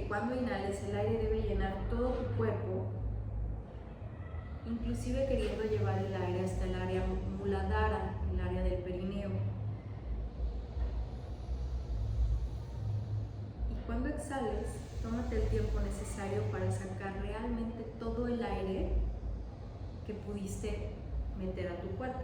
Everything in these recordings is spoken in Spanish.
cuando inhales el aire debe llenar todo tu cuerpo, inclusive queriendo llevar el aire hasta el área muladhara, el área del perineo. Y cuando exhales, tómate el tiempo necesario para sacar realmente todo el aire que pudiste meter a tu cuerpo.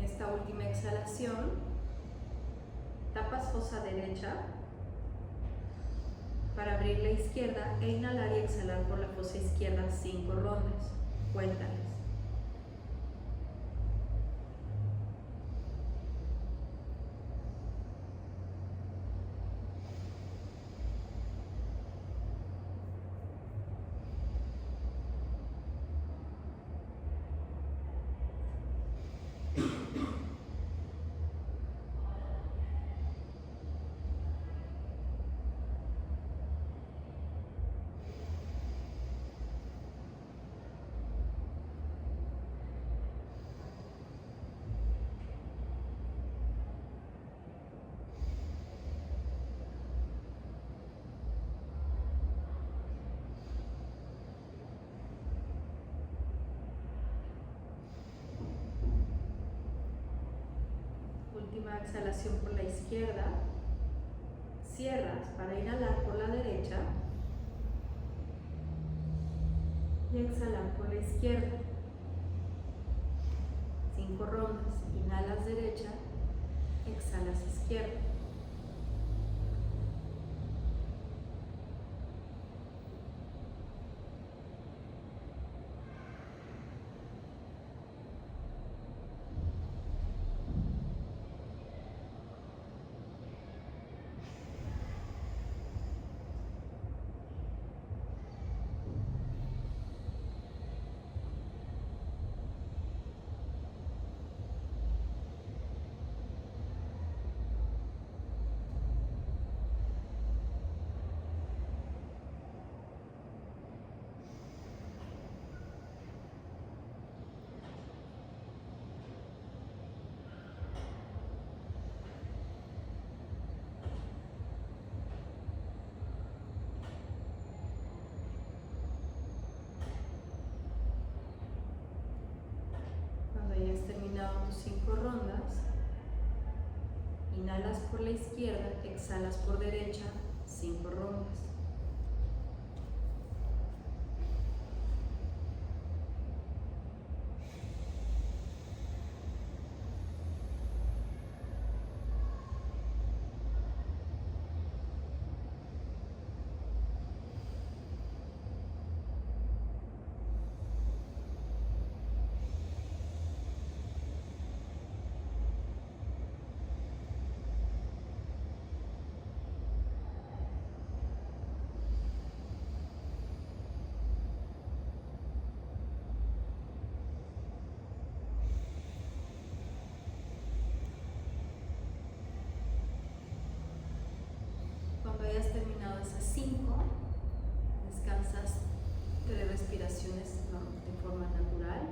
Esta última exhalación, tapas fosa derecha para abrir la izquierda e inhalar y exhalar por la fosa izquierda 5 rondas. Cuéntales. Última exhalación por la izquierda. Cierras para inhalar por la derecha y exhalar por la izquierda. 5 rondas. Inhalas derecha, exhalas izquierda. Hayas terminado tus 5 rondas, inhalas por la izquierda, exhalas por derecha, 5 rondas. Cuando hayas terminado esas 5, descansas 3 respiraciones de forma natural.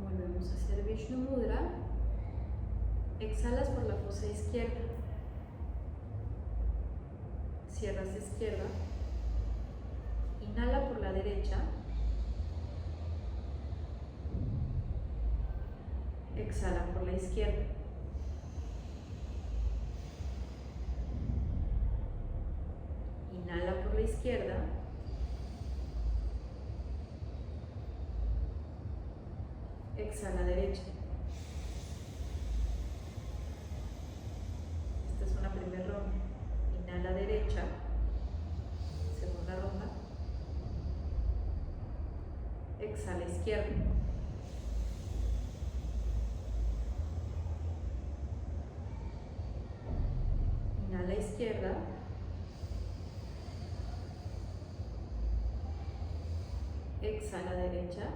Volvemos a hacer Vishnu Mudra. Exhalas por la fosa izquierda. Cierras izquierda. Inhala por la derecha. Exhala por la izquierda. izquierda. Exhala derecha. Esta es una primera ronda. Inhala derecha. Segunda ronda. Exhala izquierda. Inhala izquierda. Exhala derecha.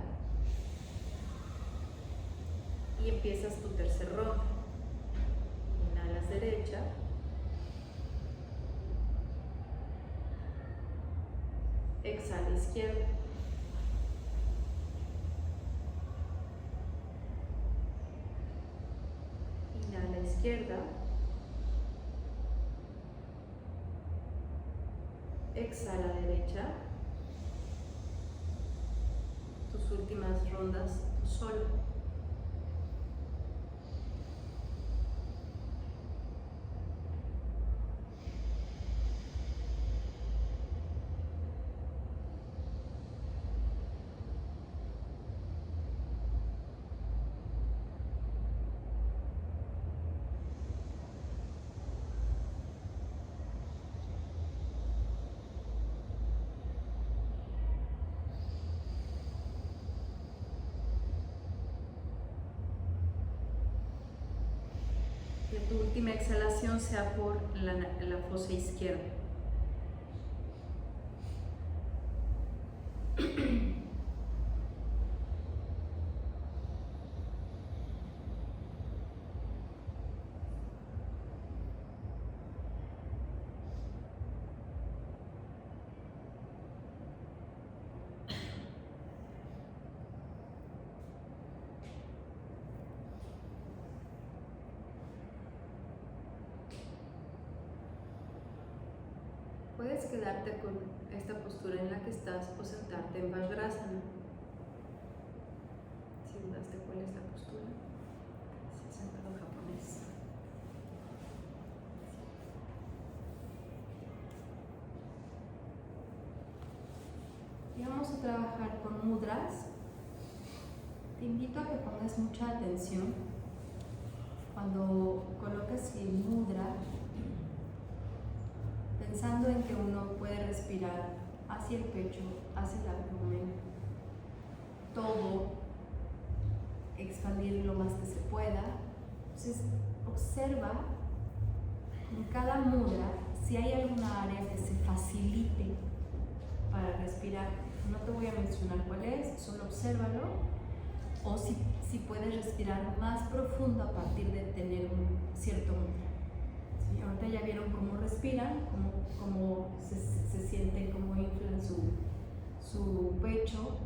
Y empiezas tu tercer ronda. Inhalas derecha. Exhala izquierda. Inhala izquierda. Exhala derecha. Tus últimas rondas tú solo. Que tu última exhalación sea por la fosa izquierda. Puedes quedarte con esta postura en la que estás o sentarte en Vajrasana. Si dudaste cuál es la postura, es el sentado japonés. Y vamos a trabajar con mudras. Te invito a que pongas mucha atención cuando colocas el mudra, pensando en que uno puede respirar hacia el pecho, hacia el abdomen, todo, expandir lo más que se pueda. Entonces, observa en cada mudra si hay alguna área que se facilite para respirar. No te voy a mencionar cuál es, solo obsérvalo. O si puedes respirar más profundo a partir de tener un cierto mudra. ¿Sí? Ahorita ya vieron cómo respiran, cómo se sienten, cómo inflan su pecho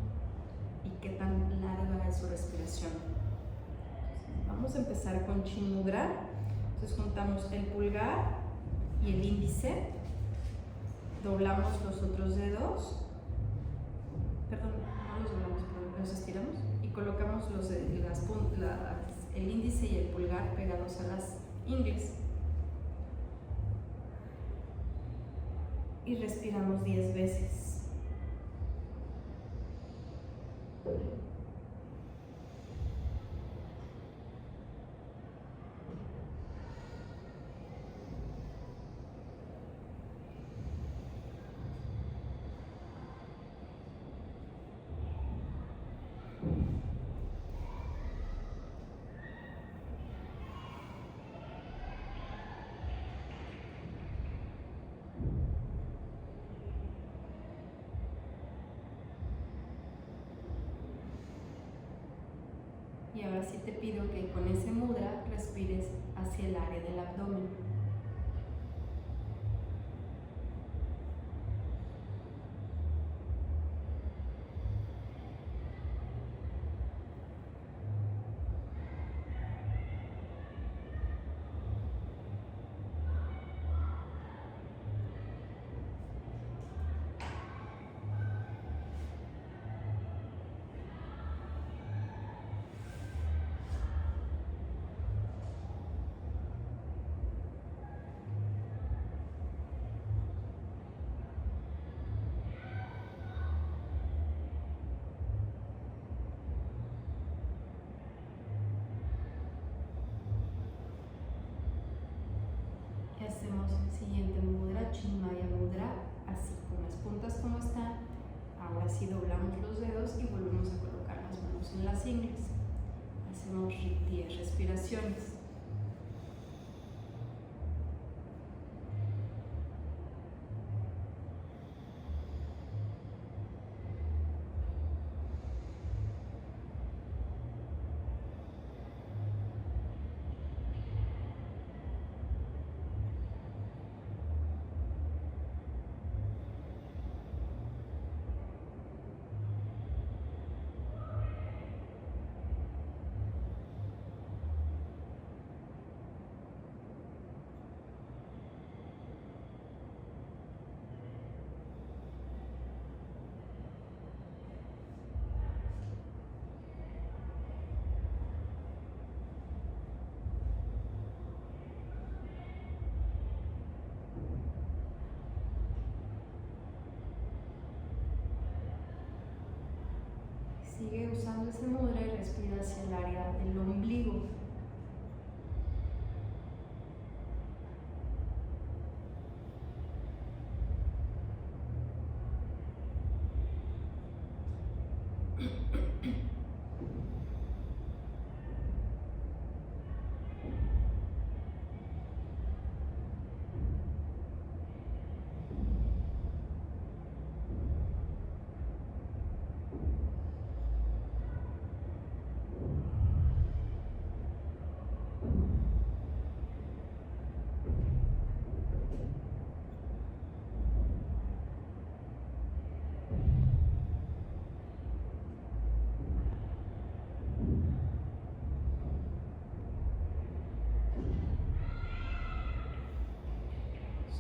y qué tan larga es su respiración. Vamos a empezar con Chin Mudra. Entonces juntamos el pulgar y el índice, doblamos los otros dedos, perdón, no los doblamos, pero los estiramos y colocamos el índice y el pulgar pegados a las ingles. Y respiramos 10 veces. Y ahora sí te pido que con ese mudra respires hacia el área del abdomen. Vamos al siguiente mudra, Chinmaya Mudra, así, con las puntas como están. Ahora sí doblamos los dedos y volvemos a colocar las manos en las ingles. Hacemos 10 respiraciones. Sigue usando ese mudra y respira hacia el área del ombligo.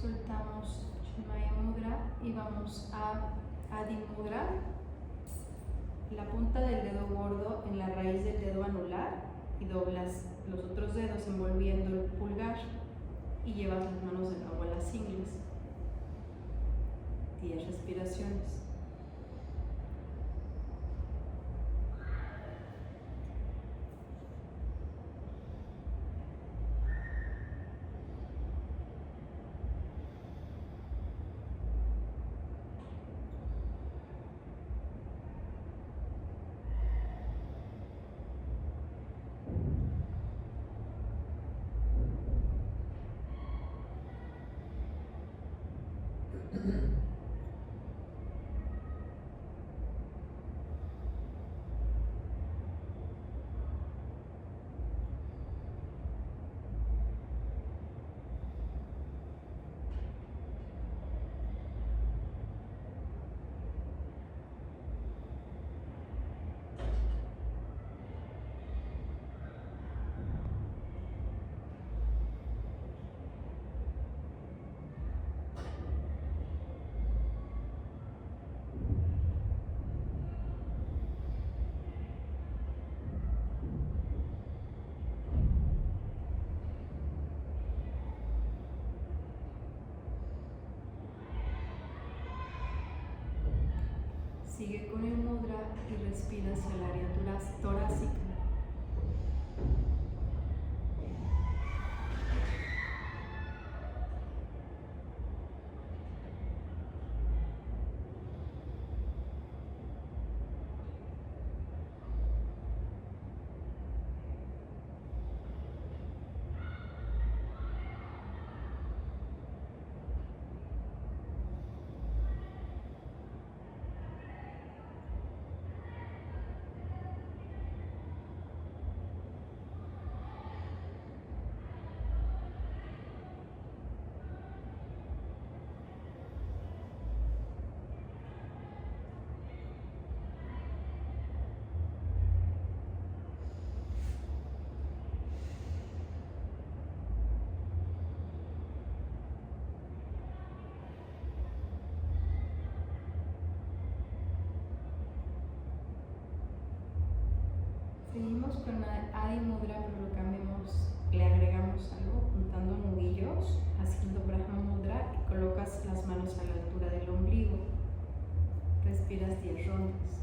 Soltamos Chinmaya Mudra y vamos a Adi Mudra. La punta del dedo gordo en la raíz del dedo anular y doblas los otros dedos envolviendo el pulgar y llevas las manos de nuevo a las ingles. 10 respiraciones. Sigue con el mudra y respira hacia el área torácica. Seguimos con Adi Mudra, pero le agregamos algo, juntando nudillos, haciendo Brahma Mudra y colocas las manos a la altura del ombligo. Respiras 10 rondas.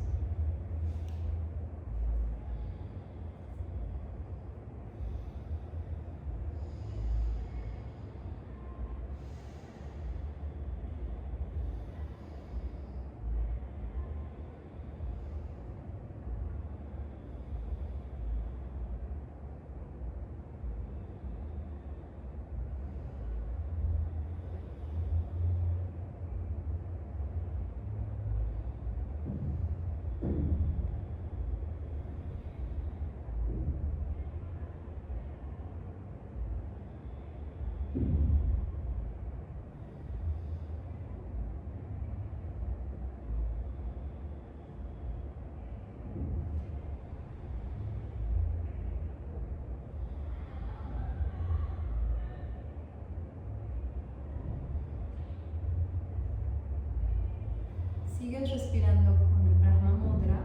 Sigues respirando con el Brahma Mudra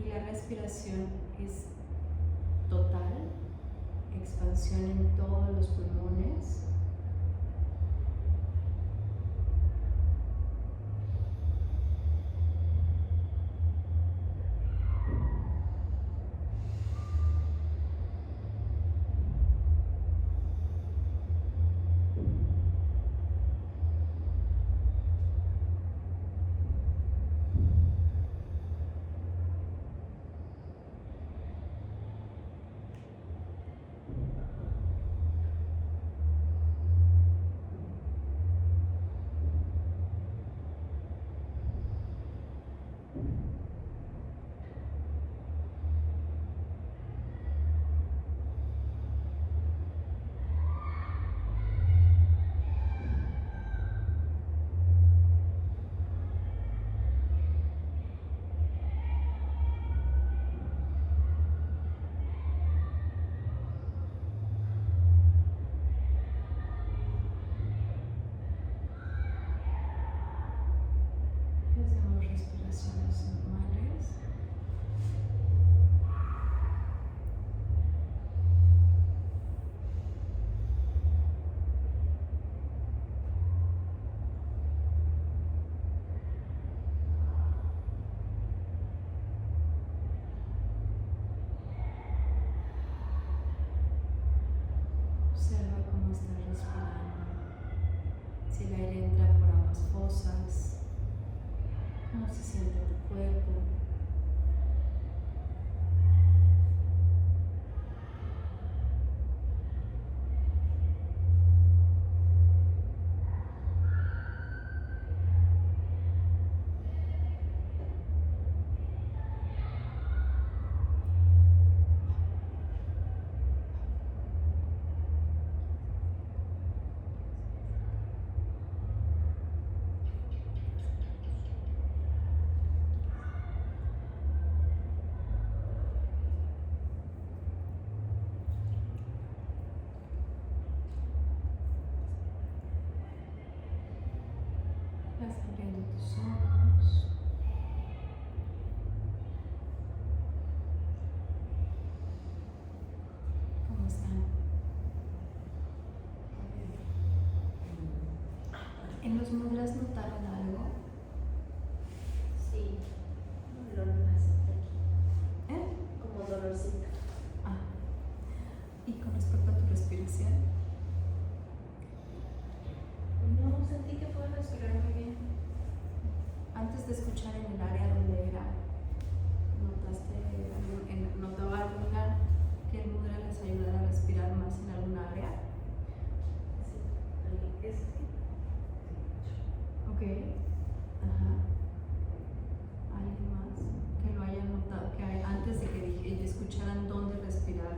y la respiración es total, expansión en todos los pulmones. Hacemos respiraciones normales. Observa cómo estás respirando. Si el aire entra por ambas fosas, cómo se siente tu cuerpo. Vas abriendo tus ojos. ¿Cómo están? ¿En los mudras notaron algo? Sí, un dolor más aquí, ¿Eh? como dolorcito. Ah. ¿Y con respecto a tu respiración? No, sentí que puedo respirar muy bien. Antes de escuchar en el área donde era, ¿notaba alguna que el mudra les ayudara a respirar más en alguna área? Sí, es Ok. Ajá. ¿Alguien más que lo haya notado? Que antes de que escucharan dónde respirar,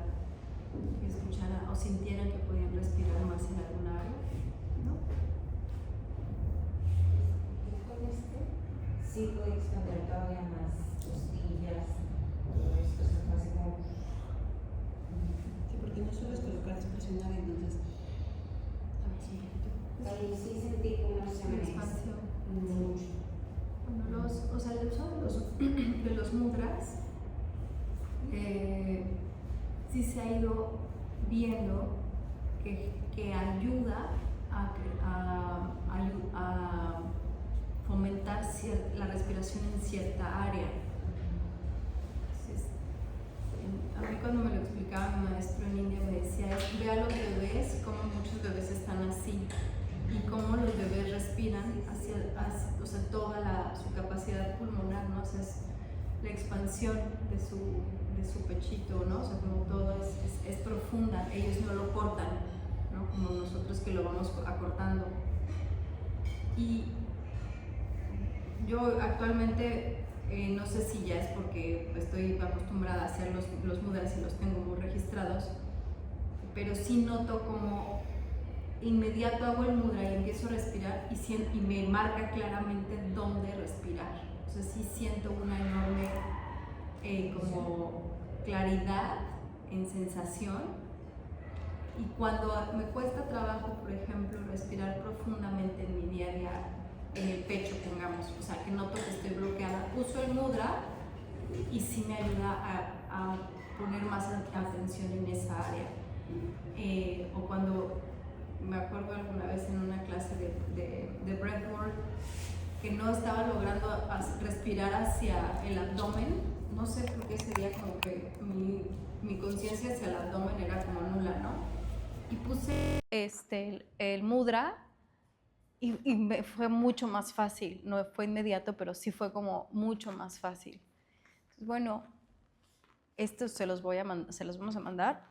que escucharan o sintieran que podían respirar más en alguna área, ¿no? con sí puedo expandir todavía más costillas, todo esto se me hace como. Sí, porque no solo es colocar, es presionar, entonces. Sí sentí como se me Expansión. mucho. Bueno, el uso de los mudras sí se ha ido viendo que ayuda a fomentar la respiración en cierta área. Entonces, a mí cuando me lo explicaba mi maestro en India me decía, ve a los bebés, como muchos bebés están así, y cómo los bebés respiran hacia o sea, toda su capacidad pulmonar, ¿no? O sea, es la expansión de su pechito, ¿no? O sea, como todo es profunda, ellos no lo cortan, ¿no? Como nosotros que lo vamos acortando. Y yo actualmente, no sé si ya es porque estoy acostumbrada a hacer los mudras y los tengo muy registrados, pero sí noto como inmediato hago el mudra y empiezo a respirar y me marca claramente dónde respirar. O sea, sí siento una enorme como claridad en sensación. Y cuando me cuesta trabajo, por ejemplo, respirar profundamente en mi día a día, en el pecho, pongamos, o sea, que noto que estoy bloqueada, uso el mudra y sí me ayuda a poner más atención en esa área. O cuando me acuerdo alguna vez en una clase de breathwork que no estaba logrando respirar hacia el abdomen, no sé por qué sería como que mi conciencia hacia el abdomen era como nula, ¿no? Y puse el mudra y me fue mucho más fácil, no fue inmediato, pero sí fue como mucho más fácil. Entonces, bueno, esto se los vamos a mandar,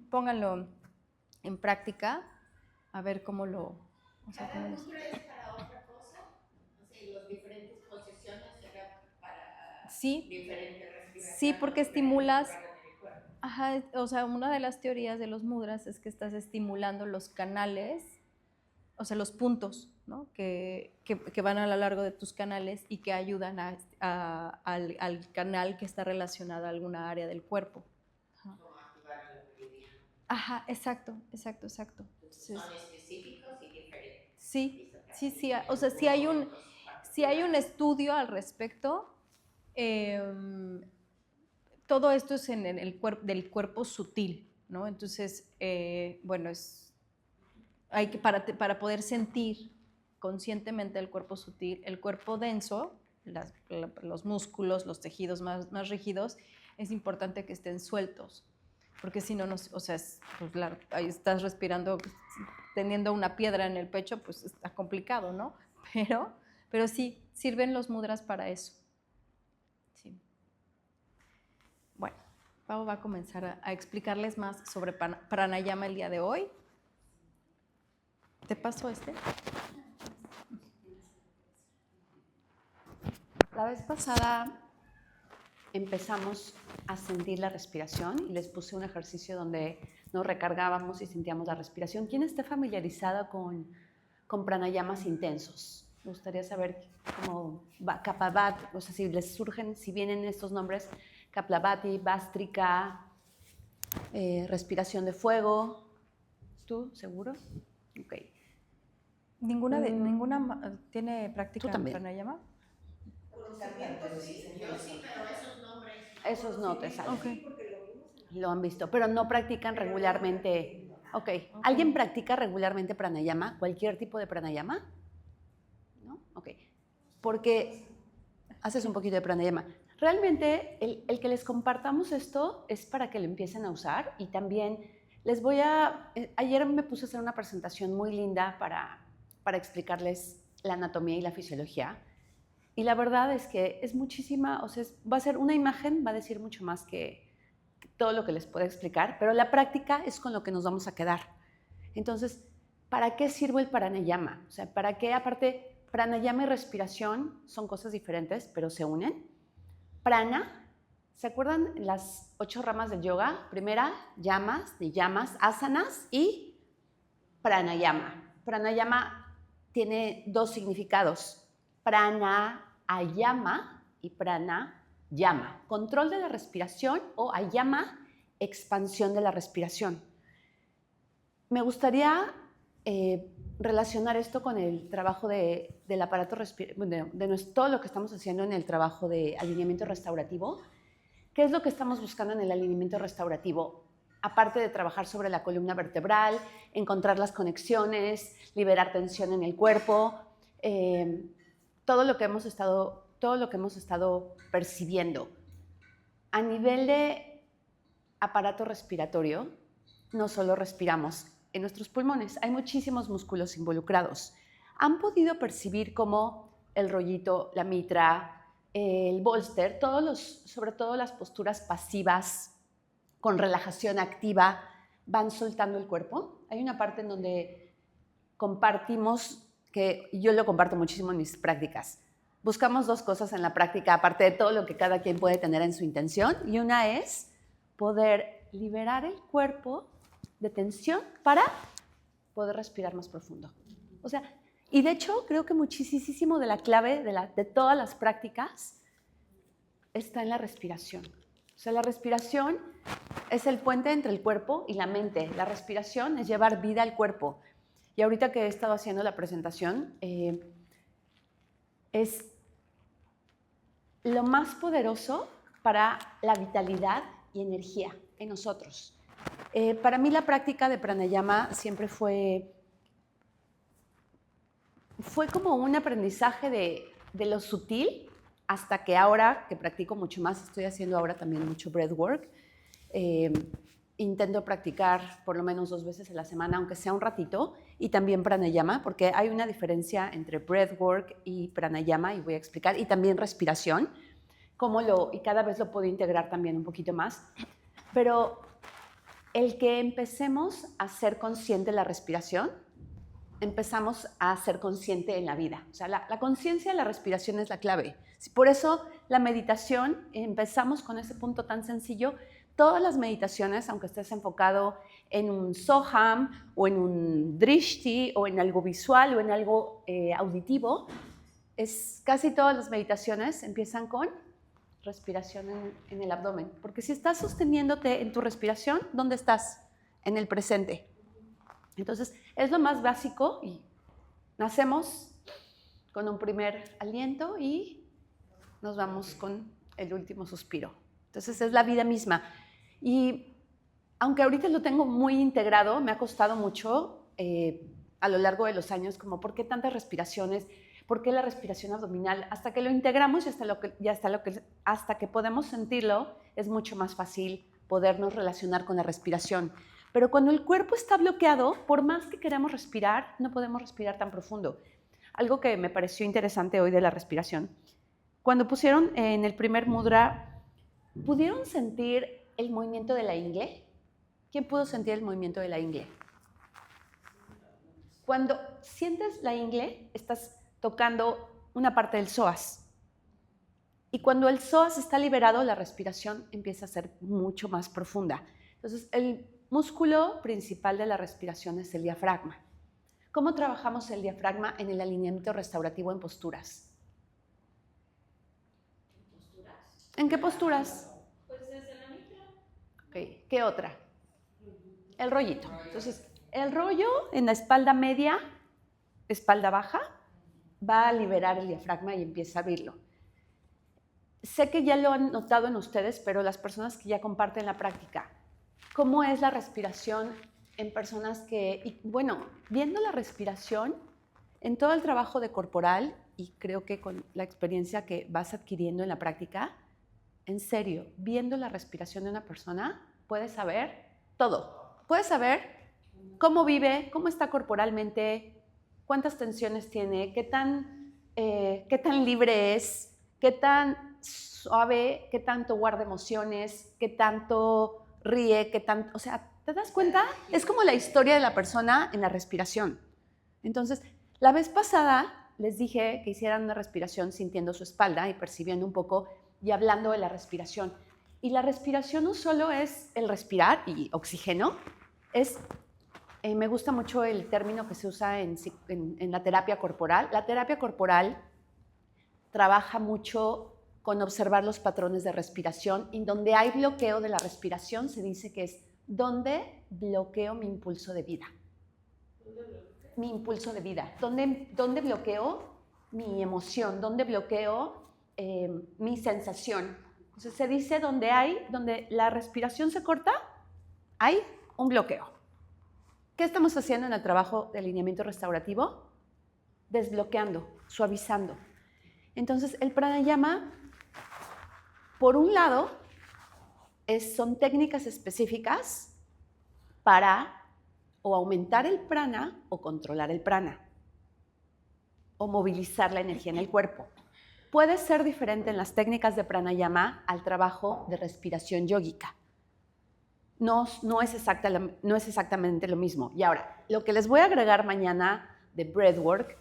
pónganlo en práctica, a ver cómo lo... O sea, ¿Cada mudra es para otra cosa? O sea, las diferentes posiciones será para sí, diferentes respiraciones. Sí, porque estimulas... Ajá, o sea, una de las teorías de los mudras es que estás estimulando los canales, o sea, los puntos, ¿no? que van a lo largo de tus canales y que ayudan al canal que está relacionado a alguna área del cuerpo. Ajá. Como activar la meridiana. Ajá, exacto. Entonces, son específicos y diferentes. Sí, o sea, sí hay un estudio al respecto. Todo esto es en el del cuerpo sutil, ¿no? Entonces, bueno, hay que, para poder sentir conscientemente el cuerpo sutil, el cuerpo denso, los músculos, los tejidos más rígidos, es importante que estén sueltos, porque si no, o sea, pues claro, ahí estás respirando, teniendo una piedra en el pecho, pues está complicado, ¿no? Pero sí, sirven los mudras para eso. Sí. Bueno, Pau va a comenzar a explicarles más sobre pranayama el día de hoy. ¿Te paso este? La vez pasada empezamos a sentir la respiración y les puse un ejercicio donde nos recargábamos y sentíamos la respiración. ¿Quién está familiarizada con pranayamas intensos? Me gustaría saber cómo Kapalabhati, o sea, si les surgen, si vienen estos nombres, Kapalabhati, Bhastrika, respiración de fuego. ¿Tú, seguro? Ok. ¿Ninguna tiene práctica en pranayama? Sí, yo sí, pero esos nombres. Esos no te salen. Okay. Lo han visto, pero no practican regularmente. Okay. ¿Alguien practica regularmente pranayama? ¿Cualquier tipo de pranayama? ¿No? Ok. Porque haces un poquito de pranayama. Realmente el que les compartamos esto es para que lo empiecen a usar y también les voy a... Ayer me puse a hacer una presentación muy linda para explicarles la anatomía y la fisiología. Y la verdad es que es muchísima, o sea, va a ser una imagen, va a decir mucho más que todo lo que les pueda explicar, pero la práctica es con lo que nos vamos a quedar. Entonces, ¿para qué sirve el pranayama? O sea, ¿para qué? Aparte, pranayama y respiración son cosas diferentes, pero se unen. Prana, ¿se acuerdan las 8 ramas del yoga? Primera, yamas, niyamas, asanas y pranayama. Pranayama tiene 2 significados. Pranayama y pranayama, control de la respiración, o ayama, expansión de la respiración. Me gustaría relacionar esto con el trabajo del aparato respiratorio, todo lo que estamos haciendo en el trabajo de alineamiento restaurativo. ¿Qué es lo que estamos buscando en el alineamiento restaurativo? Aparte de trabajar sobre la columna vertebral, encontrar las conexiones, liberar tensión en el cuerpo, todo lo que hemos estado percibiendo. A nivel de aparato respiratorio, no solo respiramos en nuestros pulmones, hay muchísimos músculos involucrados. ¿Han podido percibir cómo el rollito, la mitra, el bolster, sobre todo las posturas pasivas con relajación activa, van soltando el cuerpo? Hay una parte en donde compartimos, que yo lo comparto muchísimo en mis prácticas. buscamos dos cosas en la práctica, aparte de todo lo que cada quien puede tener en su intención, y una es poder liberar el cuerpo de tensión para poder respirar más profundo. O sea, y de hecho creo que muchísimo de la clave de todas las prácticas está en la respiración. O sea, la respiración es el puente entre el cuerpo y la mente. La respiración es llevar vida al cuerpo. Y ahorita que he estado haciendo la presentación, es lo más poderoso para la vitalidad y energía en nosotros. Para mí la práctica de pranayama siempre fue como un aprendizaje de lo sutil, hasta que ahora, que practico mucho más, estoy haciendo ahora también mucho breathwork. Intento practicar por lo menos 2 veces a la semana, aunque sea un ratito, y también pranayama, porque hay una diferencia entre breathwork y pranayama, y voy a explicar, y también respiración, y cada vez lo puedo integrar también un poquito más. Pero el que empecemos a ser consciente de la respiración, empezamos a ser consciente en la vida. O sea, la conciencia de la respiración es la clave. Por eso la meditación, empezamos con ese punto tan sencillo. Todas las meditaciones, aunque estés enfocado en un soham o en un drishti o en algo visual o en algo auditivo, casi todas las meditaciones empiezan con respiración en el abdomen. Porque si estás sosteniéndote en tu respiración, ¿dónde estás? En el presente. Entonces, es lo más básico y nacemos con un primer aliento y nos vamos con el último suspiro. Entonces, es la vida misma. Y aunque ahorita lo tengo muy integrado, me ha costado mucho a lo largo de los años, como ¿por qué tantas respiraciones? ¿Por qué la respiración abdominal? Hasta que lo integramos y hasta que podemos sentirlo, es mucho más fácil podernos relacionar con la respiración. Pero cuando el cuerpo está bloqueado, por más que queramos respirar, no podemos respirar tan profundo. Algo que me pareció interesante hoy de la respiración, cuando pusieron en el primer mudra, ¿pudieron sentir el movimiento de la ingle? ¿Quién pudo sentir el movimiento de la ingle? Cuando sientes la ingle, estás tocando una parte del psoas. Y cuando el psoas está liberado, la respiración empieza a ser mucho más profunda. Entonces, el músculo principal de la respiración es el diafragma. ¿Cómo trabajamos el diafragma en el alineamiento restaurativo en posturas? ¿En qué posturas? Pues desde la mitra. Okay. ¿Qué otra? El rollito. Entonces, el rollo en la espalda media, espalda baja, va a liberar el diafragma y empieza a abrirlo. Sé que ya lo han notado en ustedes, pero las personas que ya comparten la práctica, ¿cómo es la respiración en personas viendo la respiración en todo el trabajo de corporal, y creo que con la experiencia que vas adquiriendo en la práctica, en serio, viendo la respiración de una persona, puedes saber todo. Puedes saber cómo vive, cómo está corporalmente, cuántas tensiones tiene, qué tan libre es, qué tan suave, qué tanto guarda emociones, qué tanto ríe, o sea, ¿te das cuenta? Es como la historia de la persona en la respiración. Entonces, la vez pasada les dije que hicieran una respiración sintiendo su espalda y percibiendo un poco y hablando de la respiración. Y la respiración no solo es el respirar y oxígeno, me gusta mucho el término que se usa en la terapia corporal. La terapia corporal trabaja mucho con observar los patrones de respiración, y donde hay bloqueo de la respiración se dice que es donde bloqueo mi impulso de vida. Mi impulso de vida. ¿Dónde bloqueo mi emoción? ¿Dónde bloqueo mi sensación? Entonces se dice donde la respiración se corta, hay un bloqueo. ¿Qué estamos haciendo en el trabajo de alineamiento restaurativo? Desbloqueando, suavizando. Entonces el pranayama, por un lado, son técnicas específicas para o aumentar el prana o controlar el prana o movilizar la energía en el cuerpo. Puede ser diferente en las técnicas de pranayama al trabajo de respiración yógica. No es exactamente lo mismo. Y ahora, lo que les voy a agregar mañana de breathwork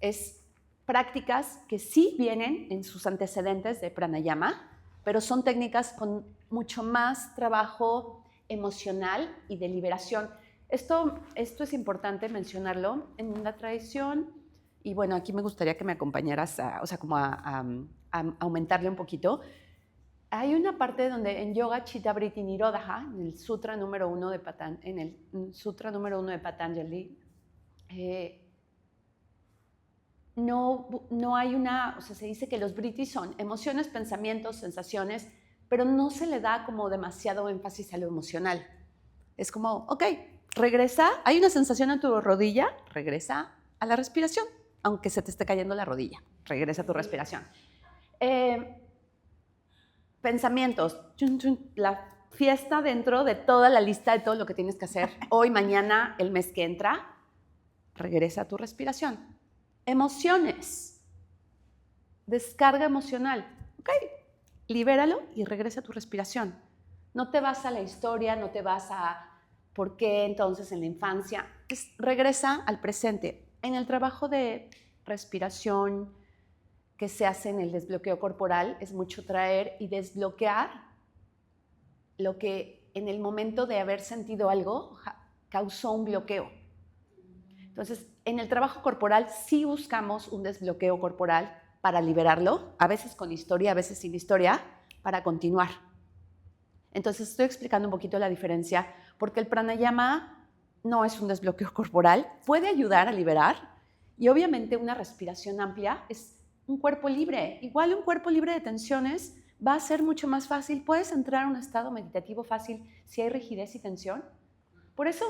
es prácticas que sí vienen en sus antecedentes de pranayama, pero son técnicas con mucho más trabajo emocional y de liberación. Esto es importante mencionarlo en la tradición, y bueno, aquí me gustaría que me acompañaras a aumentarle un poquito. Hay una parte donde en Yoga Chitta Vritti Nirodha, en el Sutra número 1 de Patanjali, no hay una, o sea, se dice que los vrittis son emociones, pensamientos, sensaciones, pero no se le da como demasiado énfasis a lo emocional. Es como, ok, regresa, hay una sensación en tu rodilla, regresa a la respiración, aunque se te esté cayendo la rodilla, regresa a tu respiración. Pensamientos, la fiesta dentro de toda la lista de todo lo que tienes que hacer hoy, mañana, el mes que entra, regresa a tu respiración. Emociones, descarga emocional, ok, libéralo y regresa a tu respiración. No te vas a la historia, no te vas a por qué entonces en la infancia, regresa al presente. En el trabajo de respiración que se hace en el desbloqueo corporal es mucho traer y desbloquear lo que en el momento de haber sentido algo causó un bloqueo. Entonces, en el trabajo corporal sí buscamos un desbloqueo corporal para liberarlo, a veces con historia, a veces sin historia, para continuar. Entonces, estoy explicando un poquito la diferencia, porque el pranayama no es un desbloqueo corporal, puede ayudar a liberar, y obviamente una respiración amplia es un cuerpo libre. Igual un cuerpo libre de tensiones va a ser mucho más fácil. Puedes entrar a un estado meditativo fácil si hay rigidez y tensión. Por eso,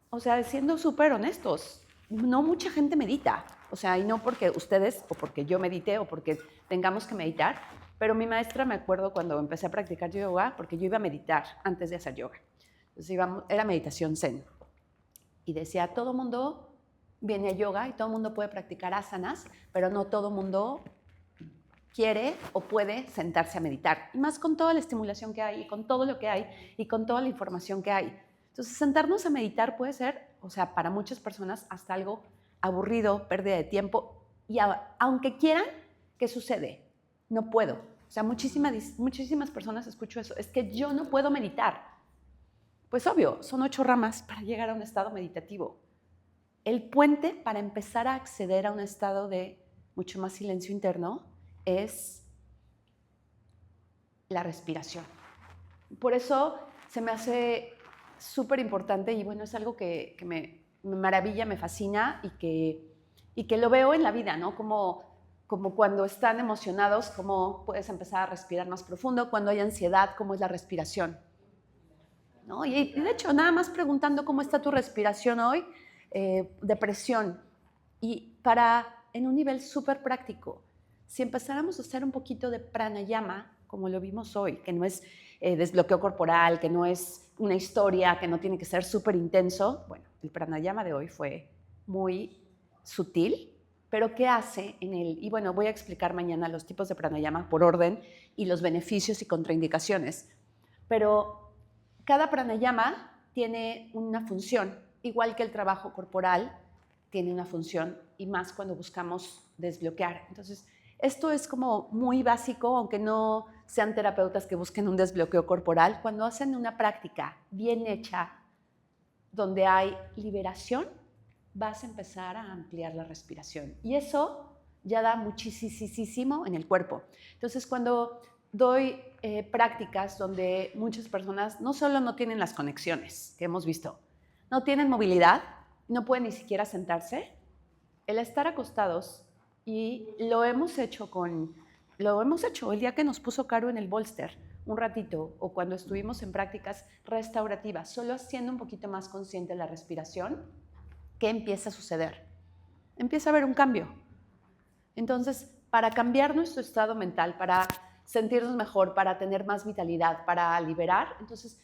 o sea, siendo súper honestos, no mucha gente medita. O sea, y no porque ustedes o porque yo medite o porque tengamos que meditar, pero mi maestra, me acuerdo cuando empecé a practicar yoga, porque yo iba a meditar antes de hacer yoga. Entonces era meditación zen. Y decía, todo mundo viene a yoga y todo el mundo puede practicar asanas, pero no todo el mundo quiere o puede sentarse a meditar. Y más con toda la estimulación que hay, y con todo lo que hay, y con toda la información que hay. Entonces, sentarnos a meditar puede ser, o sea, para muchas personas hasta algo aburrido, pérdida de tiempo. Y aunque quieran, ¿qué sucede? No puedo. O sea, muchísimas personas escucho eso. Es que yo no puedo meditar. Pues obvio, son 8 ramas para llegar a un estado meditativo. El puente para empezar a acceder a un estado de mucho más silencio interno es la respiración. Por eso se me hace súper importante y bueno, es algo que me maravilla, me fascina y que lo veo en la vida, ¿no? Como cuando están emocionados, cómo puedes empezar a respirar más profundo, cuando hay ansiedad, cómo es la respiración, ¿no? Y de hecho, nada más preguntando cómo está tu respiración hoy, depresión, y en un nivel súper práctico, si empezáramos a hacer un poquito de pranayama, como lo vimos hoy, que no es desbloqueo corporal, que no es una historia, que no tiene que ser súper intenso, bueno, el pranayama de hoy fue muy sutil, pero ¿qué hace en él? Y bueno, voy a explicar mañana los tipos de pranayama por orden y los beneficios y contraindicaciones, pero cada pranayama tiene una función, igual que el trabajo corporal tiene una función, y más cuando buscamos desbloquear. Entonces, esto es como muy básico, aunque no sean terapeutas que busquen un desbloqueo corporal. Cuando hacen una práctica bien hecha, donde hay liberación, vas a empezar a ampliar la respiración. Y eso ya da muchísimo en el cuerpo. Entonces, cuando doy prácticas donde muchas personas no solo no tienen las conexiones que hemos visto, no tienen movilidad, no pueden ni siquiera sentarse, el estar acostados, y lo hemos hecho el día que nos puso Caro en el bolster un ratito, o cuando estuvimos en prácticas restaurativas, solo haciendo un poquito más consciente la respiración, ¿qué empieza a suceder? Empieza a haber un cambio. Entonces, para cambiar nuestro estado mental, para sentirnos mejor, para tener más vitalidad, para liberar, entonces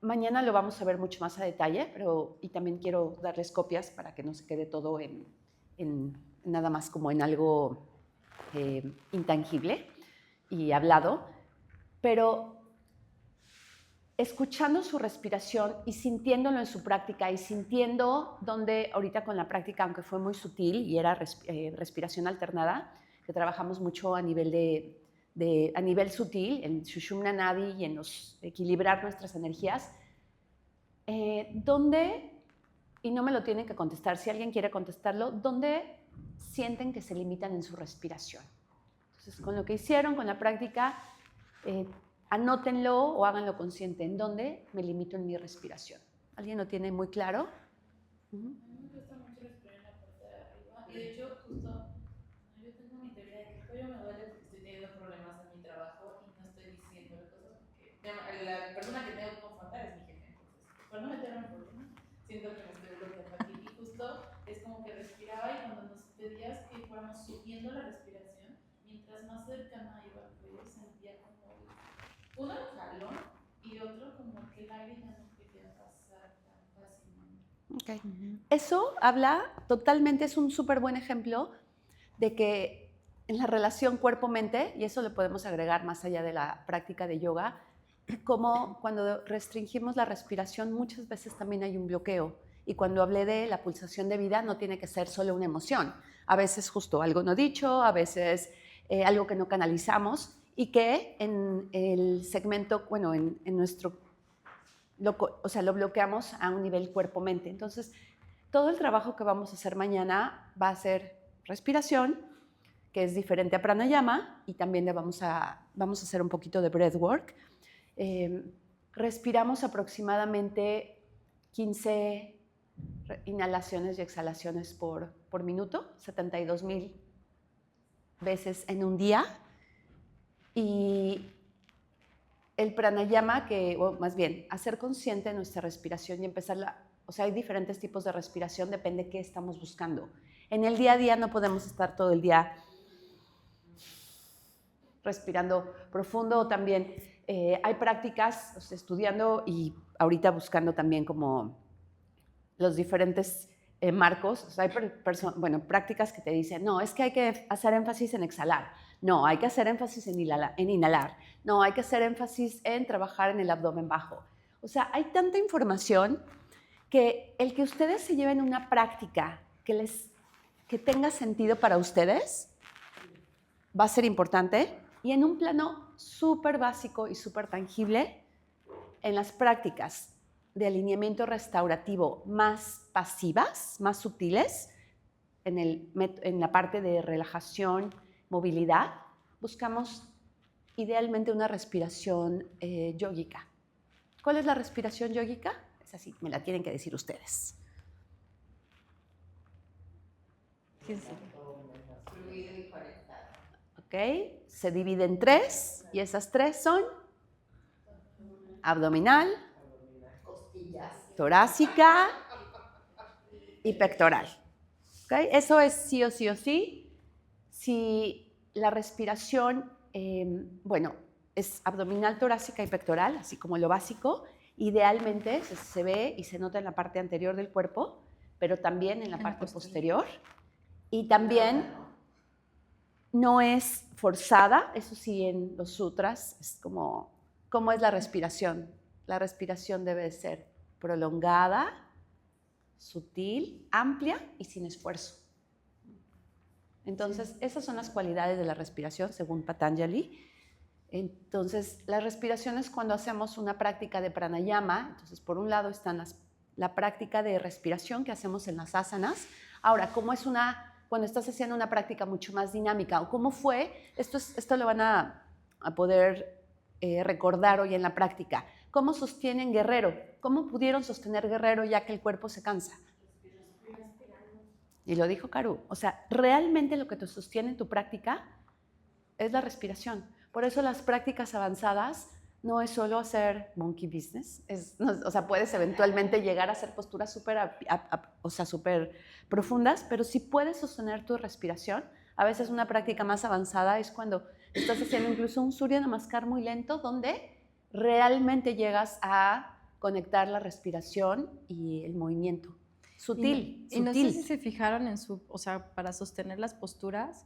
mañana lo vamos a ver mucho más a detalle, y también quiero darles copias para que no se quede todo nada más como en algo intangible y hablado, pero escuchando su respiración y sintiéndolo en su práctica y sintiendo donde ahorita con la práctica, aunque fue muy sutil y era respiración alternada, que trabajamos mucho a nivel a nivel sutil, en Sushumna Nadi y en equilibrar nuestras energías, donde, y no me lo tienen que contestar, si alguien quiere contestarlo, ¿dónde sienten que se limitan en su respiración? Entonces, con lo que hicieron, con la práctica, anótenlo o háganlo consciente. ¿En dónde me limito en mi respiración? ¿Alguien lo tiene muy claro? A mí me gusta mucho respirar en la parte de arriba. Y de hecho, justo, yo tengo mi teoría de que el cuello me duele porque estoy teniendo problemas en mi trabajo y no estoy diciendo cosas porque la persona que tengo que confrontar es mi jefe. Entonces, por no meterme en problemas, siento que me estoy bloqueando aquí. Y justo es como que respiraba y cuando nos pedías que fuéramos subiendo la respiración, mientras más cercana iba al cuello, sentía como uno el jalón y otro como que el aire ya no quería pasar tan fácilmente. Okay. Eso habla totalmente, es un súper buen ejemplo de que en la relación cuerpo-mente, y eso lo podemos agregar más allá de la práctica de yoga, como cuando restringimos la respiración muchas veces también hay un bloqueo. Y cuando hablé de la pulsación de vida no tiene que ser solo una emoción. A veces justo algo no dicho, a veces algo que no canalizamos y que en el segmento, bueno, en nuestro, o sea, lo bloqueamos a un nivel cuerpo-mente. Entonces, todo el trabajo que vamos a hacer mañana va a ser respiración, que es diferente a pranayama, y también vamos a hacer un poquito de breathwork. Respiramos aproximadamente 15 inhalaciones y exhalaciones por minuto, 72,000 veces en un día. Y el pranayama, o más bien, hacer consciente nuestra respiración y empezarla. O sea, hay diferentes tipos de respiración, depende de qué estamos buscando. En el día a día no podemos estar todo el día respirando profundo. O también hay prácticas, o sea, estudiando y ahorita buscando también como los diferentes marcos. O sea, hay prácticas que te dicen, no, es que hay que hacer énfasis en exhalar. No, hay que hacer énfasis en inhalar. No, hay que hacer énfasis en trabajar en el abdomen bajo. O sea, hay tanta información que el que ustedes se lleven una práctica que tenga sentido para ustedes va a ser importante. Y en un plano súper básico y súper tangible, en las prácticas de alineamiento restaurativo más pasivas, más sutiles, en la parte de relajación, movilidad, buscamos idealmente una respiración yógica. ¿Cuál es la respiración yógica? Es así, me la tienen que decir ustedes. Fluido y conectado. ¿Ok? Se divide en 3 y esas 3 son abdominal, Costillas. torácica y pectoral. ¿Okay? Eso es sí o sí o sí. Si la respiración, es abdominal, torácica y pectoral, así como lo básico, idealmente se ve y se nota en la parte anterior del cuerpo, pero también en la parte posterior. Y también no es forzada, eso sí, en los sutras es como, ¿cómo es la respiración? La respiración debe ser prolongada, sutil, amplia y sin esfuerzo. Entonces, esas son las cualidades de la respiración, según Patanjali. Entonces, la respiración es cuando hacemos una práctica de pranayama. Entonces, por un lado está la práctica de respiración que hacemos en las asanas. Ahora, ¿cómo es cuando estás haciendo una práctica mucho más dinámica? ¿O cómo fue? Esto lo van a poder recordar hoy en la práctica. ¿Cómo sostienen Guerrero? ¿Cómo pudieron sostener Guerrero ya que el cuerpo se cansa? Y lo dijo Karu. O sea, realmente lo que te sostiene en tu práctica es la respiración. Por eso las prácticas avanzadas no es solo hacer monkey business. O sea, puedes eventualmente llegar a hacer posturas súper profundas, pero si puedes sostener tu respiración, a veces una práctica más avanzada es cuando estás haciendo incluso un Surya Namaskar muy lento, donde realmente llegas a conectar la respiración y el movimiento. Sutil. Y no sé si se fijaron para sostener las posturas,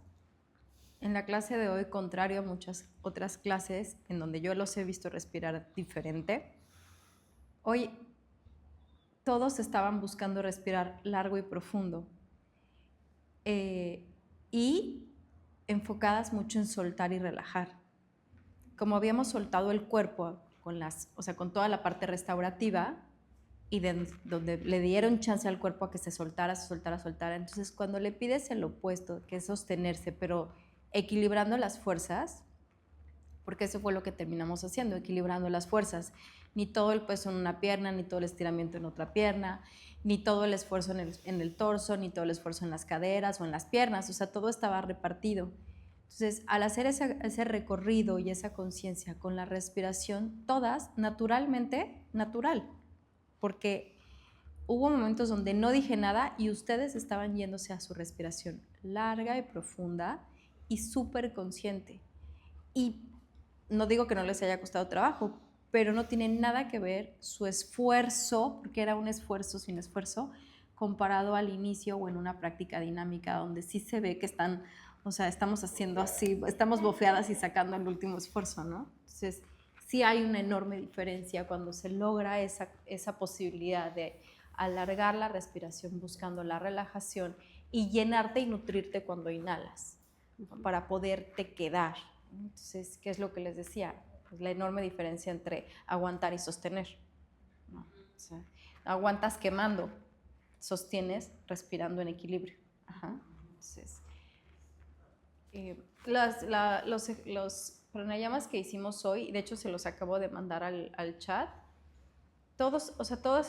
en la clase de hoy, contrario a muchas otras clases en donde yo los he visto respirar diferente, hoy todos estaban buscando respirar largo y profundo y enfocadas mucho en soltar y relajar. Como habíamos soltado el cuerpo con toda la parte restaurativa y donde le dieron chance al cuerpo a que se soltara, entonces cuando le pides el opuesto, que es sostenerse, pero equilibrando las fuerzas, porque eso fue lo que terminamos haciendo, equilibrando las fuerzas. Ni todo el peso en una pierna, ni todo el estiramiento en otra pierna, ni todo el esfuerzo en el torso, ni todo el esfuerzo en las caderas o en las piernas, o sea, todo estaba repartido. Entonces, al hacer ese recorrido y esa conciencia con la respiración, todas naturalmente, natural, porque hubo momentos donde no dije nada y ustedes estaban yéndose a su respiración larga y profunda y súper consciente. Y no digo que no les haya costado trabajo, pero no tiene nada que ver su esfuerzo, porque era un esfuerzo sin esfuerzo, comparado al inicio o en una práctica dinámica donde sí se ve que estamos haciendo así, estamos bofeadas y sacando el último esfuerzo, ¿no? Entonces, sí hay una enorme diferencia cuando se logra esa posibilidad de alargar la respiración buscando la relajación y llenarte y nutrirte cuando inhalas, ¿no? Para poderte quedar. Entonces, ¿qué es lo que les decía? Pues la enorme diferencia entre aguantar y sostener, ¿no? O sea, aguantas quemando, sostienes respirando en equilibrio. Ajá. Entonces, los pranayamas que hicimos hoy, de hecho se los acabo de mandar al chat, todos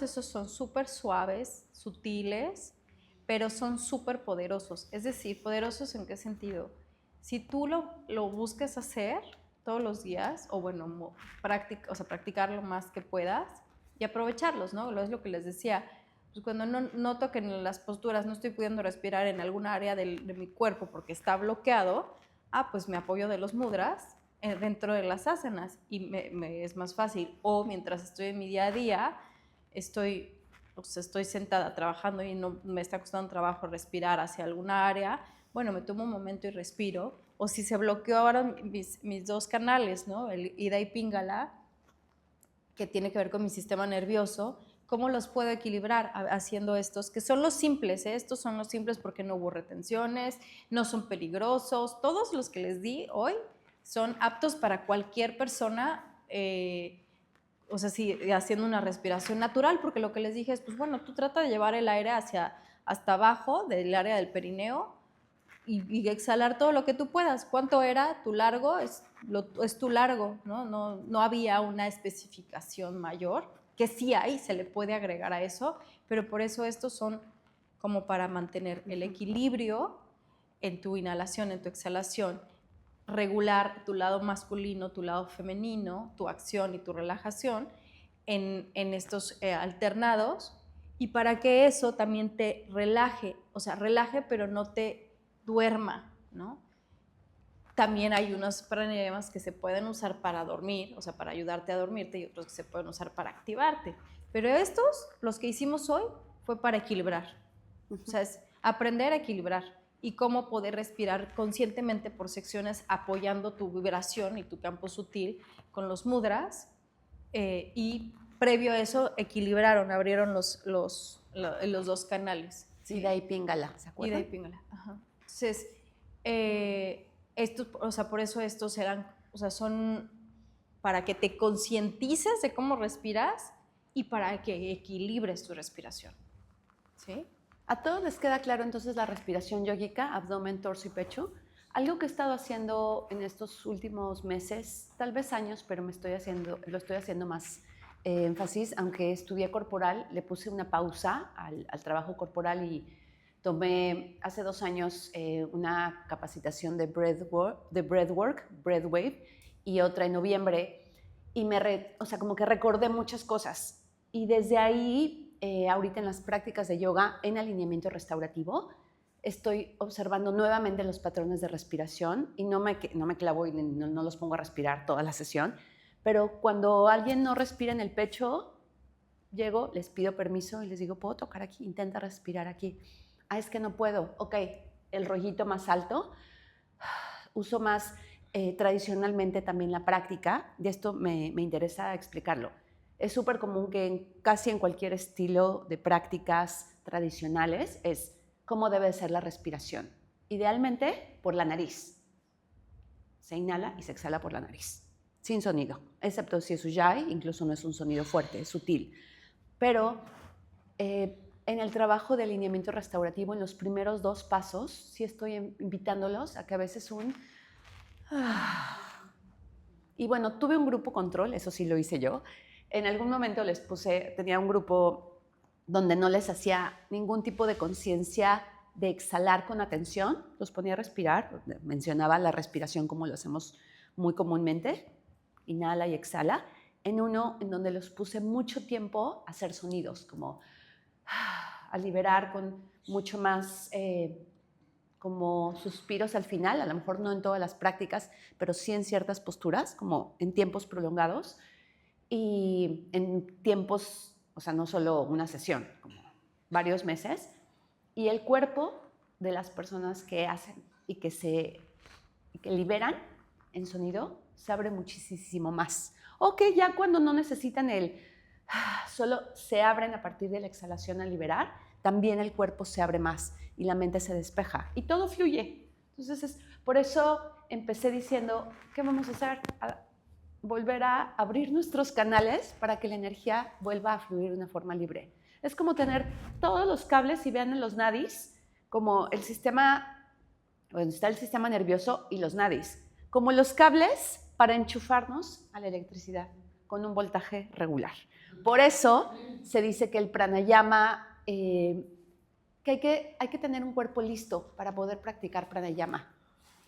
esos son súper suaves, sutiles, pero son súper poderosos. Es decir, ¿poderosos en qué sentido? Si tú lo buscas hacer todos los días, o bueno, practicar lo más que puedas y aprovecharlos, ¿no? Es lo que les decía. Pues cuando noto que en las posturas no estoy pudiendo respirar en alguna área de mi cuerpo porque está bloqueado, pues me apoyo de los mudras dentro de las asanas y me es más fácil. O mientras estoy en mi día a día, estoy sentada trabajando y no me está costando trabajo respirar hacia alguna área, bueno, me tomo un momento y respiro. O si se bloqueó ahora mis dos canales, ¿no? El Ida y Pingala, que tiene que ver con mi sistema nervioso, ¿cómo los puedo equilibrar haciendo estos? Que son los simples, ¿eh? Estos son los simples porque no hubo retenciones, no son peligrosos. Todos los que les di hoy son aptos para cualquier persona, o sea, sí, haciendo una respiración natural, porque lo que les dije es, pues bueno, tú trata de llevar el aire hasta abajo del área del perineo y exhalar todo lo que tú puedas. ¿Cuánto era tu largo? Es tu largo, ¿no? No había una especificación mayor, que sí hay, se le puede agregar a eso, pero por eso estos son como para mantener el equilibrio en tu inhalación, en tu exhalación, regular tu lado masculino, tu lado femenino, tu acción y tu relajación en estos alternados, y para que eso también te relaje, o sea, relaje pero no te duerma, ¿no? También hay unos pranayamas que se pueden usar para dormir, o sea, para ayudarte a dormirte, y otros que se pueden usar para activarte. Pero estos, los que hicimos hoy, fue para equilibrar. O sea, es aprender a equilibrar y cómo poder respirar conscientemente por secciones apoyando tu vibración y tu campo sutil con los mudras, y previo a eso abrieron los dos canales. Sí, Ida y Pingala, ¿se acuerdan? Ida y Pingala, ajá. Entonces, o sea, por eso estos son para que te concientices de cómo respiras y para que equilibres tu respiración, ¿sí? ¿A todos les queda claro entonces la respiración yógica, abdomen, torso y pecho? Algo que he estado haciendo en estos últimos meses, tal vez años, pero lo estoy haciendo más énfasis, aunque estudié corporal, le puse una pausa al trabajo corporal y tomé hace 2 años una capacitación de breathwork, breathwave, y otra en noviembre, y como que recordé muchas cosas. Y desde ahí, ahorita en las prácticas de yoga, en alineamiento restaurativo, estoy observando nuevamente los patrones de respiración y no me clavo y no los pongo a respirar toda la sesión, pero cuando alguien no respira en el pecho, llego, les pido permiso y les digo, ¿puedo tocar aquí? Intenta respirar aquí. Es que no puedo. Ok, el rollito más alto. Uso más tradicionalmente también la práctica, de esto me interesa explicarlo. es súper común que casi en cualquier estilo de prácticas tradicionales es cómo debe ser la respiración. Idealmente por la nariz. Se inhala y se exhala por la nariz, sin sonido, excepto si es ujjayi, incluso no es un sonido fuerte, es sutil. Pero en el trabajo de alineamiento restaurativo, en los primeros 2 pasos, sí estoy invitándolos a que a veces y bueno, tuve un grupo control, eso sí lo hice yo. En algún momento les puse, tenía un grupo donde no les hacía ningún tipo de conciencia de exhalar con atención, los ponía a respirar, mencionaba la respiración como lo hacemos muy comúnmente, inhala y exhala, en uno en donde los puse mucho tiempo a hacer sonidos, como a liberar con mucho más como suspiros al final, a lo mejor no en todas las prácticas, pero sí en ciertas posturas, como en tiempos prolongados y en tiempos, o sea, no solo una sesión, como varios meses. Y el cuerpo de las personas que hacen y que liberan en sonido se abre muchísimo más. O que ya cuando no necesitan solo se abren a partir de la exhalación al liberar, también el cuerpo se abre más y la mente se despeja y todo fluye. Entonces, por eso empecé diciendo, ¿qué vamos a hacer? Volver a abrir nuestros canales para que la energía vuelva a fluir de una forma libre. Es como tener todos los cables, si vean en los nadis, como el sistema, bueno, está el sistema nervioso y los nadis, como los cables para enchufarnos a la electricidad con un voltaje regular. Por eso se dice que el pranayama, que hay que tener un cuerpo listo para poder practicar pranayama.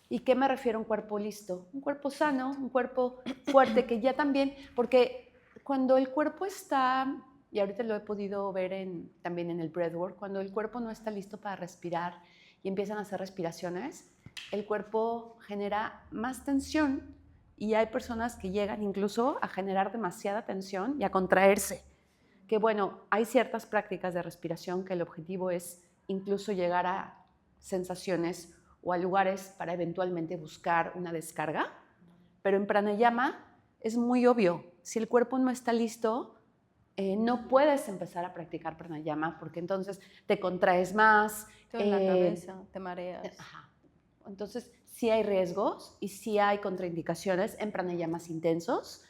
¿Y qué me refiero a un cuerpo listo? Un cuerpo sano, un cuerpo fuerte, que ya también, porque cuando el cuerpo está, y ahorita lo he podido ver también en el breathwork, cuando el cuerpo no está listo para respirar y empiezan a hacer respiraciones, el cuerpo genera más tensión y hay personas que llegan incluso a generar demasiada tensión y a contraerse. Que bueno, hay ciertas prácticas de respiración que el objetivo es incluso llegar a sensaciones o a lugares para eventualmente buscar una descarga, pero en pranayama es muy obvio, si el cuerpo no está listo, no puedes empezar a practicar pranayama porque entonces te contraes más. Te duele la cabeza, te mareas. Ajá. Entonces sí hay riesgos y sí hay contraindicaciones en pranayamas intensos.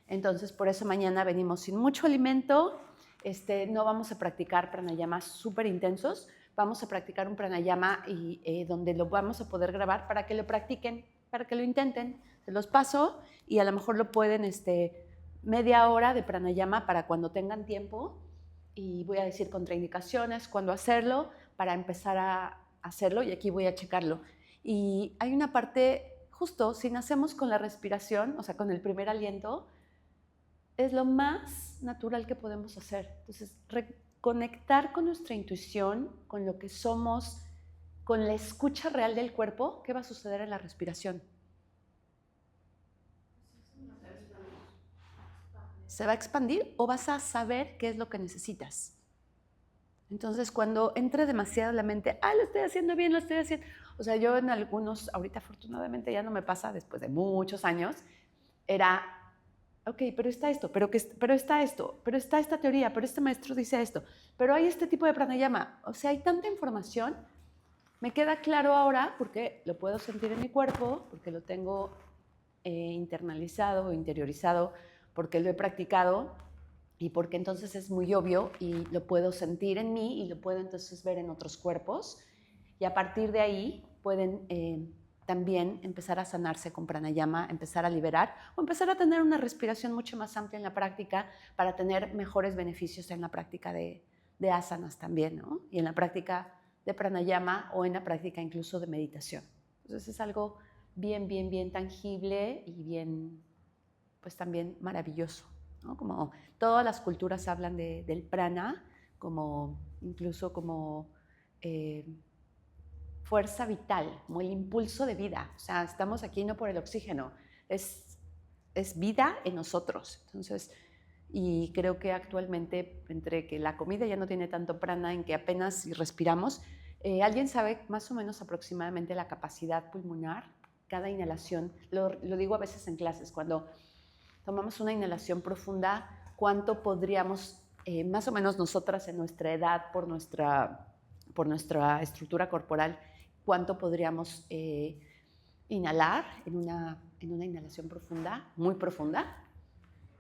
Entonces por eso mañana venimos sin mucho alimento, no vamos a practicar pranayamas súper intensos, vamos a practicar un pranayama donde lo vamos a poder grabar para que lo practiquen, para que lo intenten. Se los paso y a lo mejor lo pueden media hora de pranayama para cuando tengan tiempo y voy a decir contraindicaciones, cuándo hacerlo, para empezar a hacerlo y aquí voy a checarlo. Y hay una parte, justo, si nacemos con la respiración, o sea, con el primer aliento, es lo más natural que podemos hacer. Entonces, reconectar con nuestra intuición, con lo que somos, con la escucha real del cuerpo, ¿qué va a suceder en la respiración? ¿Se va a expandir o vas a saber qué es lo que necesitas? Entonces, cuando entre demasiado la mente, lo estoy haciendo bien, lo estoy haciendo. O sea, yo en algunos, ahorita afortunadamente ya no me pasa, después de muchos años, era, ok, pero está esto, pero está esto, pero está esta teoría, pero este maestro dice esto, pero hay este tipo de pranayama. O sea, hay tanta información. Me queda claro ahora porque lo puedo sentir en mi cuerpo, porque lo tengo internalizado o interiorizado, porque lo he practicado y porque entonces es muy obvio y lo puedo sentir en mí y lo puedo entonces ver en otros cuerpos. Y a partir de ahí pueden también empezar a sanarse con pranayama, empezar a liberar o empezar a tener una respiración mucho más amplia en la práctica para tener mejores beneficios en la práctica de asanas también, ¿no? Y en la práctica de pranayama o en la práctica incluso de meditación. Entonces es algo bien, bien, bien tangible y bien, pues también maravilloso, ¿no? Como todas las culturas hablan del prana, como incluso como fuerza vital, como el impulso de vida. O sea, estamos aquí no por el oxígeno, es vida en nosotros. Entonces, y creo que actualmente, entre que la comida ya no tiene tanto prana, en que apenas si respiramos, ¿alguien sabe más o menos aproximadamente la capacidad pulmonar? Cada inhalación, lo digo a veces en clases, cuando tomamos una inhalación profunda, cuánto podríamos, más o menos nosotras en nuestra edad, por nuestra estructura corporal, cuánto podríamos inhalar en una inhalación profunda, muy profunda,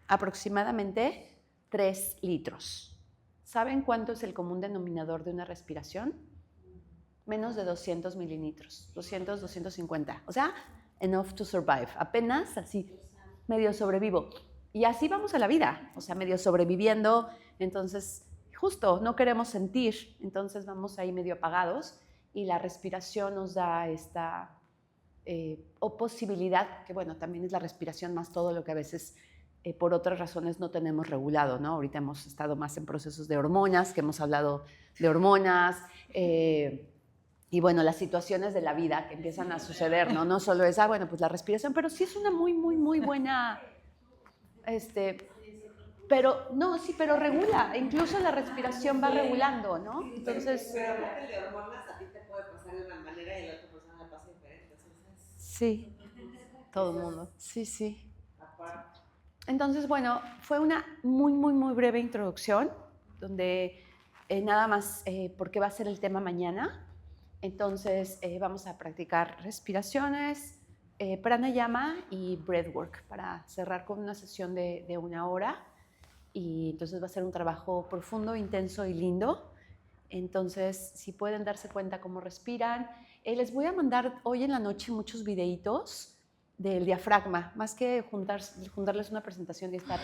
aproximadamente 3 litros. ¿Saben cuánto es el común denominador de una respiración? Menos de 200 mililitros, 200, 250. O sea, enough to survive. Apenas así, medio sobrevivo. Y así vamos a la vida, o sea, medio sobreviviendo. Entonces, justo, no queremos sentir, entonces vamos ahí medio apagados y la respiración nos da esta o posibilidad, que bueno, también es la respiración más todo lo que a veces por otras razones no tenemos regulado, ¿no? Ahorita hemos estado más en procesos de hormonas, que hemos hablado de hormonas, y bueno, las situaciones de la vida que empiezan a suceder, ¿no? No solo es, bueno, pues la respiración, pero sí es una muy, muy, muy buena, pero, no, sí, pero regula, incluso la respiración va regulando, ¿no? Entonces... Pero aparte de hormonas, a ti te puede pasar de una manera y a la otra persona le pasa diferente, entonces... Sí, todo el mundo, sí. Entonces, bueno, fue una muy, muy, muy breve introducción, donde nada más, porque va a ser el tema mañana. Entonces, vamos a practicar respiraciones, pranayama y breathwork para cerrar con una sesión de 1 hora. Y entonces va a ser un trabajo profundo, intenso y lindo. Entonces, si pueden darse cuenta cómo respiran. Les voy a mandar hoy en la noche muchos videitos del diafragma. Más que juntarles una presentación y estar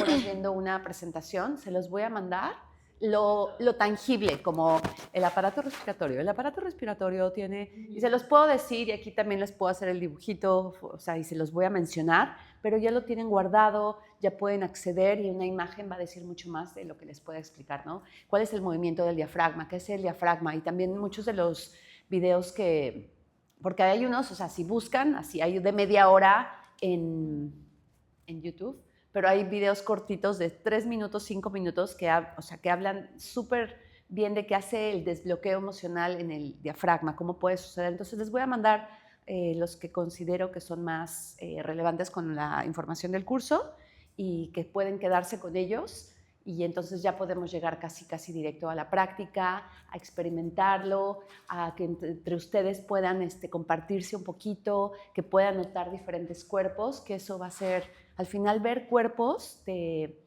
horas viendo una presentación, se los voy a mandar lo tangible, como el aparato respiratorio. El aparato respiratorio tiene, y se los puedo decir, y aquí también les puedo hacer el dibujito, o sea, y se los voy a mencionar, pero ya lo tienen guardado, ya pueden acceder y una imagen va a decir mucho más de lo que les pueda explicar, ¿no? ¿Cuál es el movimiento del diafragma? ¿Qué es el diafragma? Y también muchos de los videos que, porque hay unos, o sea, si buscan, así hay de media hora en YouTube, pero hay videos cortitos de 3 minutos, 5 minutos que hablan súper bien de qué hace el desbloqueo emocional en el diafragma, cómo puede suceder. Entonces les voy a mandar los que considero que son más relevantes con la información del curso y que pueden quedarse con ellos, y entonces ya podemos llegar casi directo a la práctica, a experimentarlo, a que entre ustedes puedan compartirse un poquito, que puedan notar diferentes cuerpos, que eso va a ser, al final ver cuerpos te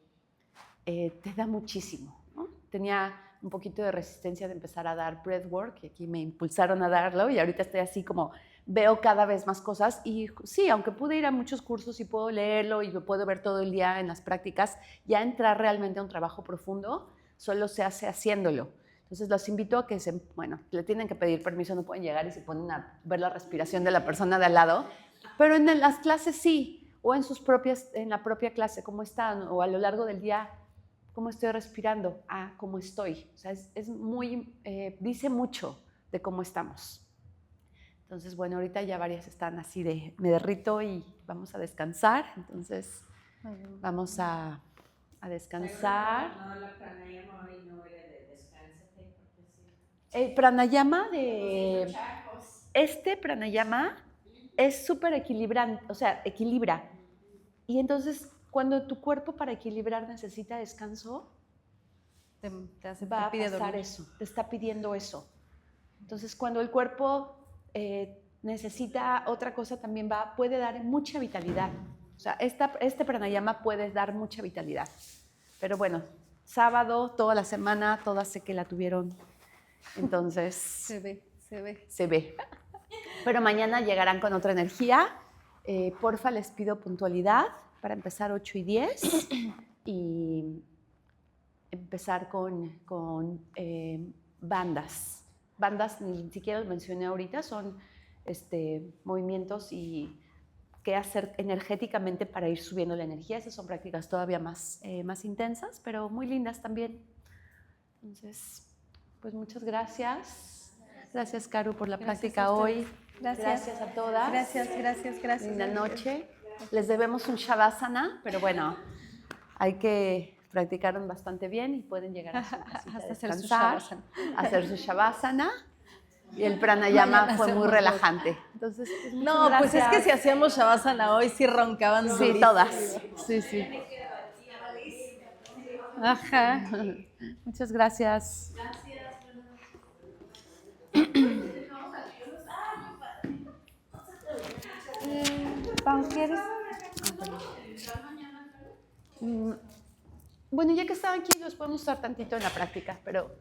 da muchísimo, ¿no? Tenía un poquito de resistencia de empezar a dar breathwork y aquí me impulsaron a darlo y ahorita estoy así como veo cada vez más cosas y sí, aunque pude ir a muchos cursos y puedo leerlo y lo puedo ver todo el día en las prácticas, ya entrar realmente a un trabajo profundo solo se hace haciéndolo. Entonces los invito a que le tienen que pedir permiso, no pueden llegar y se ponen a ver la respiración de la persona de al lado, pero en las clases sí, o en la propia clase, cómo están, o a lo largo del día, cómo estoy respirando, cómo estoy. O sea, es muy, dice mucho de cómo estamos. Entonces, bueno, ahorita ya varias están así de me derrito y vamos a descansar. Entonces, vamos a descansar. No, la pranayama hoy no era de descansate, porque sí. El pranayama pranayama es súper equilibrante, o sea, equilibra. Y entonces, cuando tu cuerpo para equilibrar necesita descanso, te está pidiendo eso. Entonces, cuando el cuerpo necesita otra cosa, también puede dar mucha vitalidad. O sea, este pranayama puede dar mucha vitalidad. Pero bueno, sábado, toda la semana, todas sé que la tuvieron. Entonces... Se ve. Pero mañana llegarán con otra energía. Porfa, les pido puntualidad para empezar 8 y 10 y empezar con bandas. Bandas, ni siquiera lo mencioné ahorita, son movimientos y qué hacer energéticamente para ir subiendo la energía. Esas son prácticas todavía más intensas, pero muy lindas también. Entonces, pues muchas gracias. Gracias, Caru, por la práctica hoy. Gracias a todas. Gracias. Linda noche. Les debemos un Shavasana, pero bueno, hay que practicaron bastante bien y pueden llegar a su casita a descansar, hacer su Shavasana. Y el pranayama fue muy relajante. Entonces, no, pues es que si hacíamos Shavasana hoy sí roncaban. Sí, todas. Sí. Ajá. Muchas gracias. Gracias. Dejamos aquí unos. ¡Ah, muy padre! Pau, ¿quieres? Bueno, ya que están aquí, los podemos usar tantito en la práctica, pero